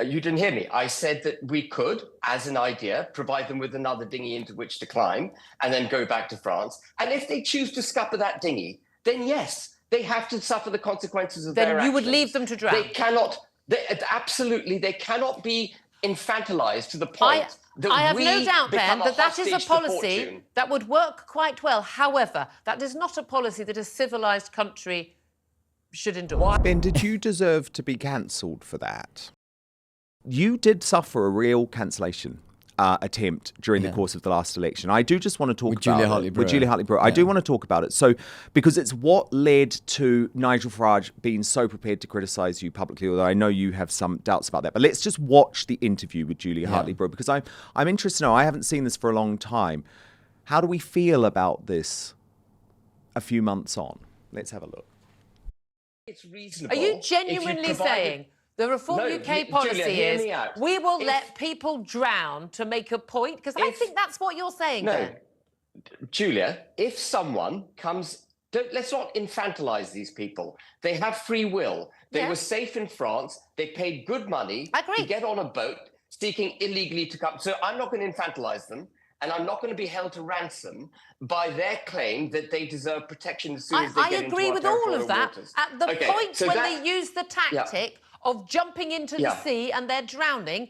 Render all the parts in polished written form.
You didn't hear me. I said that we could, as an idea, provide them with another dinghy into which to climb and then go back to France. And if they choose to scupper that dinghy, then yes, they have to suffer the consequences of their actions. Then you would leave them to drown. They cannot, absolutely, they cannot be infantilized to the point that I have we no doubt, Ben, become that is a hostage to policy fortune. that would work quite well. However, that is not a policy that a civilised country should endorse. Ben, did you deserve to be cancelled for that? You did suffer a real cancellation attempt during the course of the last election. I do just want to talk with about Julia it. Hartley-Brewer. With Julia Hartley-Brewer. I do want to talk about it. So, because it's what led to Nigel Farage being so prepared to criticise you publicly, although I know you have some doubts about that. But let's just watch the interview with Julia Hartley-Brewer, because I'm interested to know, I haven't seen this for a long time. How do we feel about this a few months on? Let's have a look. It's reasonable. Are you genuinely saying the Reform UK policy is we will let people drown to make a point? Because I think that's what you're saying. No, Julia, if someone comes, let's not infantilize these people. They have free will. They were safe in France. They paid good money to get on a boat seeking illegally to come. So I'm not going to infantilize them. And I'm not going to be held to ransom by their claim that they deserve protection as soon as they get into our territorial waters. I agree with all of that. At the point when they use the tactic of jumping into the sea and they're drowning,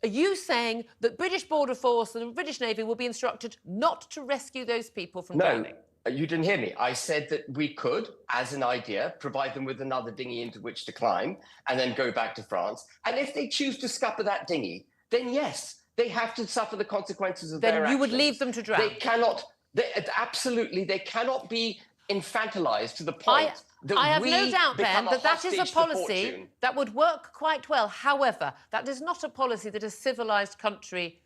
are you saying that British Border Force and the British Navy will be instructed not to rescue those people from drowning? No, you didn't hear me. I said that we could, as an idea, provide them with another dinghy into which to climb and then go back to France. And if they choose to scupper that dinghy, then yes, they have to suffer the consequences of their actions. Then you would leave them to drown. They cannot, absolutely, they cannot be infantilized to the point that I have we no doubt, Ben, that is a policy fortune. that would work quite well. However, that is not a policy that a civilised country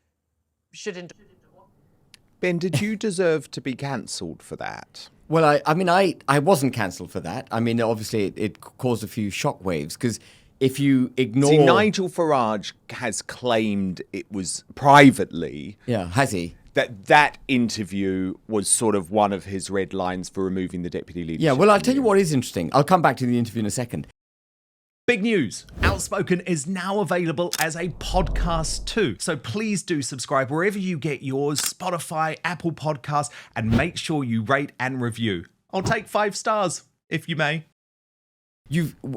should endorse. Ben, did you deserve to be cancelled for that? Well, I wasn't cancelled for that. I mean, obviously, it caused a few shockwaves because if you ignore... See, Nigel Farage has claimed it was privately... Yeah, has he? That interview was sort of one of his red lines for removing the deputy leadership. Yeah, well, I'll tell you what is interesting. I'll come back to the interview in a second. Big news. Outspoken is now available as a podcast too. So please do subscribe wherever you get yours, Spotify, Apple Podcasts, and make sure you rate and review. I'll take 5 stars, if you may.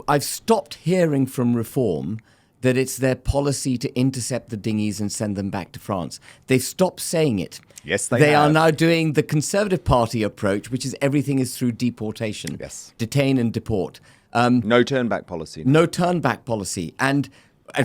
I've stopped hearing from Reform that it's their policy to intercept the dinghies and send them back to France. They've stopped saying it. Yes, they They have. are now doing the Conservative Party approach, which is everything is through deportation. Yes. Detain and deport. No turn-back policy. No turn-back policy. And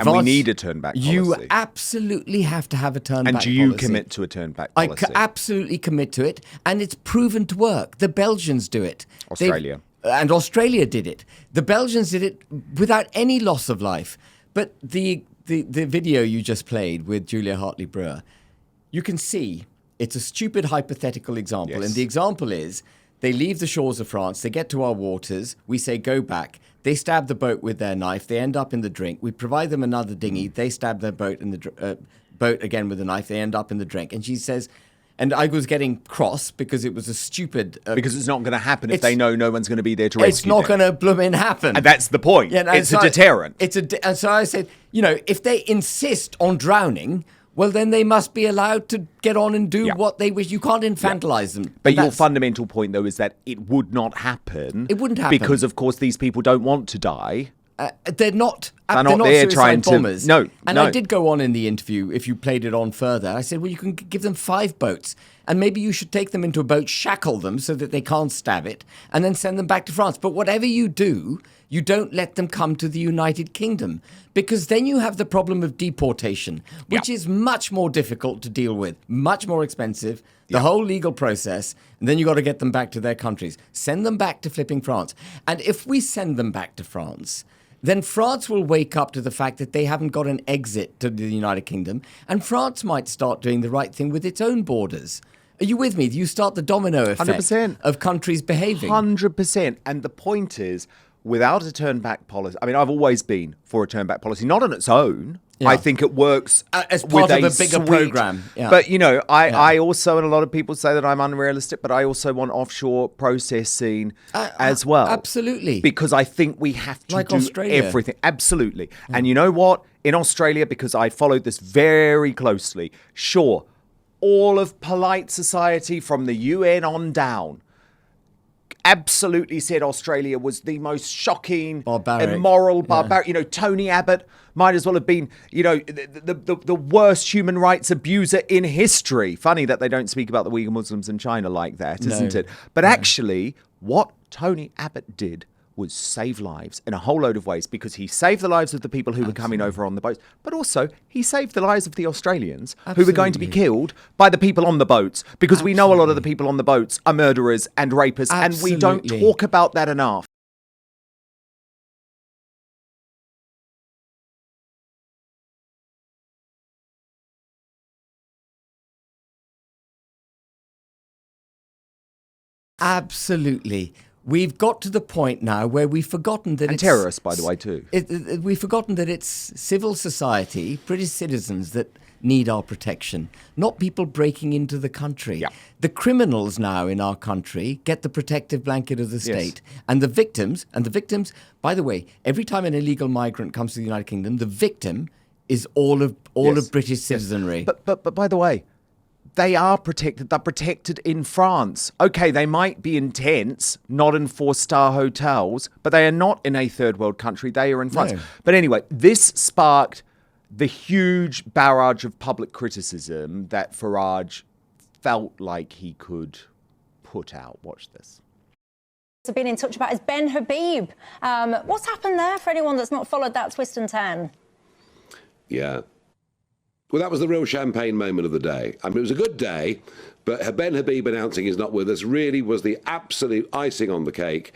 we need a turn-back policy. You absolutely have to have a turn-back policy. And do you commit to a turn-back policy? I absolutely commit to it. And it's proven to work. The Belgians do it. Australia. And Australia did it. The Belgians did it without any loss of life. But the video you just played with Julia Hartley-Brewer, you can see it's a stupid hypothetical example. Yes. And the example is they leave the shores of France, they get to our waters, we say go back, they stab the boat with their knife, they end up in the drink, we provide them another dinghy, they stab their boat in the boat again with a knife, they end up in the drink. And she says... And I was getting cross because it was a stupid... because it's not going to happen if they know no one's going to be there to rescue It's not going to blooming happen. And that's the point. Yeah, it's a deterrent. And so I said, if they insist on drowning, well, then they must be allowed to get on and do what they wish. You can't infantilize them. But your fundamental point, though, is that it would not happen. It wouldn't happen. Because, of course, these people don't want to die. They're not there suicide trying bombers. to... No, and I did go on in the interview, if you played it on further, I said, well, you can give them 5 boats, and maybe you should take them into a boat, shackle them so that they can't stab it, and then send them back to France. But whatever you do, you don't let them come to the United Kingdom, because then you have the problem of deportation, which is much more difficult to deal with, much more expensive, the whole legal process, and then you got to get them back to their countries. Send them back to flipping France. And if we send them back to France... then France will wake up to the fact that they haven't got an exit to the United Kingdom, and France might start doing the right thing with its own borders. Are you with me? You start the domino effect 100%. Of countries behaving. 100%. And the point is, without a turn-back policy... I mean, I've always been for a turn-back policy, not on its own. Yeah. I think it works as part of a bigger program. Yeah. But, I also, and a lot of people say that I'm unrealistic, but I also want offshore processing as well. Absolutely. Because I think we have to do everything. Absolutely. Yeah. And you know what? In Australia, because I followed this very closely, sure, all of polite society from the UN on down absolutely said Australia was the most shocking, immoral, barbaric. Tony Abbott might as well have been, the worst human rights abuser in history. Funny that they don't speak about the Uyghur Muslims in China like that, isn't it? But actually, what Tony Abbott did was save lives in a whole load of ways, because he saved the lives of the people who were coming over on the boats, but also he saved the lives of the Australians who were going to be killed by the people on the boats, because we know a lot of the people on the boats are murderers and rapists, and we don't talk about that enough. Absolutely. We've got to the point now where we've forgotten that it's terrorists, by the way, too. We've forgotten that it's civil society, British citizens, that need our protection, not people breaking into the country. Yeah. The criminals now in our country get the protective blanket of the state, and the victims. By the way, every time an illegal migrant comes to the United Kingdom, the victim is all of British citizenry. But by the way, they are protected. They're protected in France. Okay, they might be in tents, not in 4-star hotels, but they are not in a third world country. They are in France. No. But anyway, this sparked the huge barrage of public criticism that Farage felt like he could put out. Watch this. I've been in touch about is Ben Habib. What's happened there for anyone that's not followed that twist and turn? Yeah. Well, that was the real champagne moment of the day. I mean, it was a good day, but Ben Habib announcing he's not with us really was the absolute icing on the cake.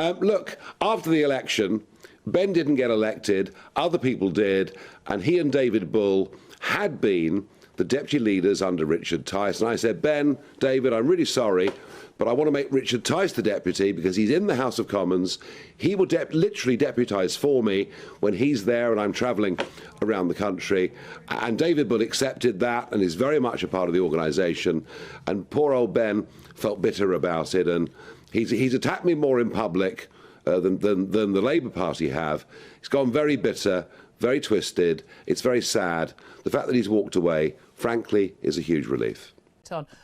Look, after the election, Ben didn't get elected, other people did, and he and David Bull had been the deputy leaders under Richard Tice. And I said, Ben, David, I'm really sorry, but I want to make Richard Tice the deputy because he's in the House of Commons. He will literally deputise for me when he's there and I'm travelling around the country. And David Bull accepted that and is very much a part of the organisation. And poor old Ben felt bitter about it. And he's attacked me more in public than the Labour Party have. He's gone very bitter, very twisted. It's very sad. The fact that he's walked away, frankly, is a huge relief.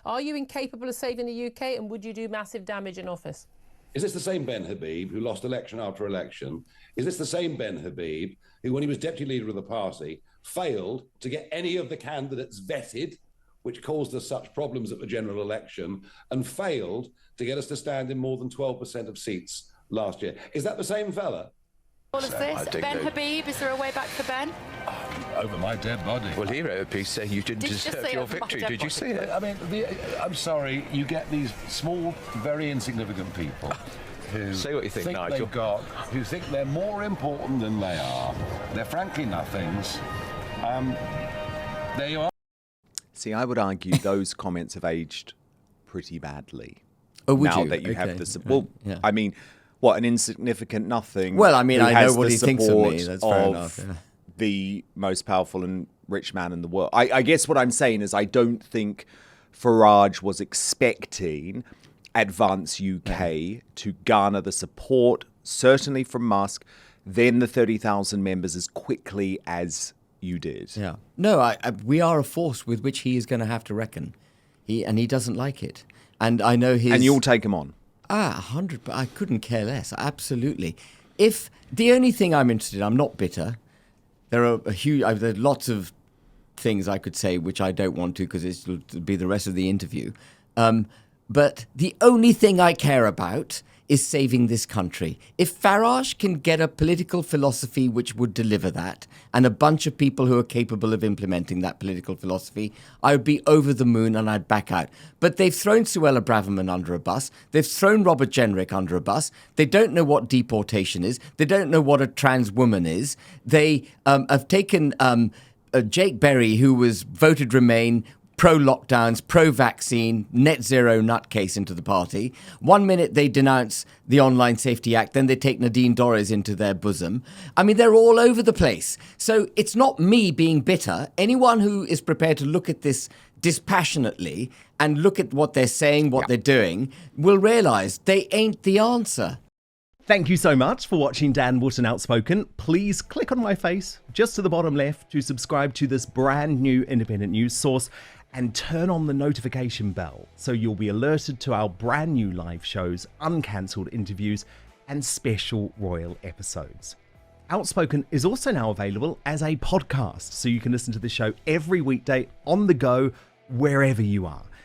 Are you incapable of saving the UK, and would you do massive damage in office? Is this the same Ben Habib who lost election after election? Is this the same Ben Habib who, when he was deputy leader of the party, failed to get any of the candidates vetted, which caused us such problems at the general election, and failed to get us to stand in more than 12% of seats last year? Is that the same fella? All of this. Ben Habib, is there a way back for Ben? Over my dead body. Well, he wrote a piece saying you didn't deserve your victory. Did you see it? I mean, I'm sorry, you get these small, very insignificant people who say what you think, Nigel. Who think they're more important than they are. They're frankly nothings. There you are. See, I would argue those comments have aged pretty badly. Oh, would now you? That you have the support. Well, yeah. I mean, what, an insignificant nothing? Well, I mean, I know what he thinks of me. That's fair enough. Yeah. The most powerful and rich man in the world. I guess what I'm saying is I don't think Farage was expecting Advance UK to garner the support, certainly from Musk, then the 30,000 members as quickly as you did. Yeah. No, we are a force with which he is going to have to reckon. He doesn't like it. And I know his... And you'll take him on. 100%. I couldn't care less. Absolutely. If the only thing I'm interested in, I'm not bitter. There are there's lots of things I could say which I don't want to because it'll be the rest of the interview. But the only thing I care about is saving this country. If Farage can get a political philosophy which would deliver that, and a bunch of people who are capable of implementing that political philosophy, I would be over the moon and I'd back out. But they've thrown Suella Braverman under a bus. They've thrown Robert Jenrick under a bus. They don't know what deportation is. They don't know what a trans woman is. They have taken Jake Berry, who was voted Remain, pro-lockdowns, pro-vaccine, net zero nutcase into the party. 1 minute they denounce the Online Safety Act, then they take Nadine Dorries into their bosom. I mean, they're all over the place. So it's not me being bitter. Anyone who is prepared to look at this dispassionately and look at what they're saying, what they're doing, will realise they ain't the answer. Thank you so much for watching Dan Wootton Outspoken. Please click on my face just to the bottom left to subscribe to this brand new independent news source and turn on the notification bell so you'll be alerted to our brand new live shows, uncancelled interviews and special royal episodes. Outspoken is also now available as a podcast, so you can listen to the show every weekday on the go wherever you are.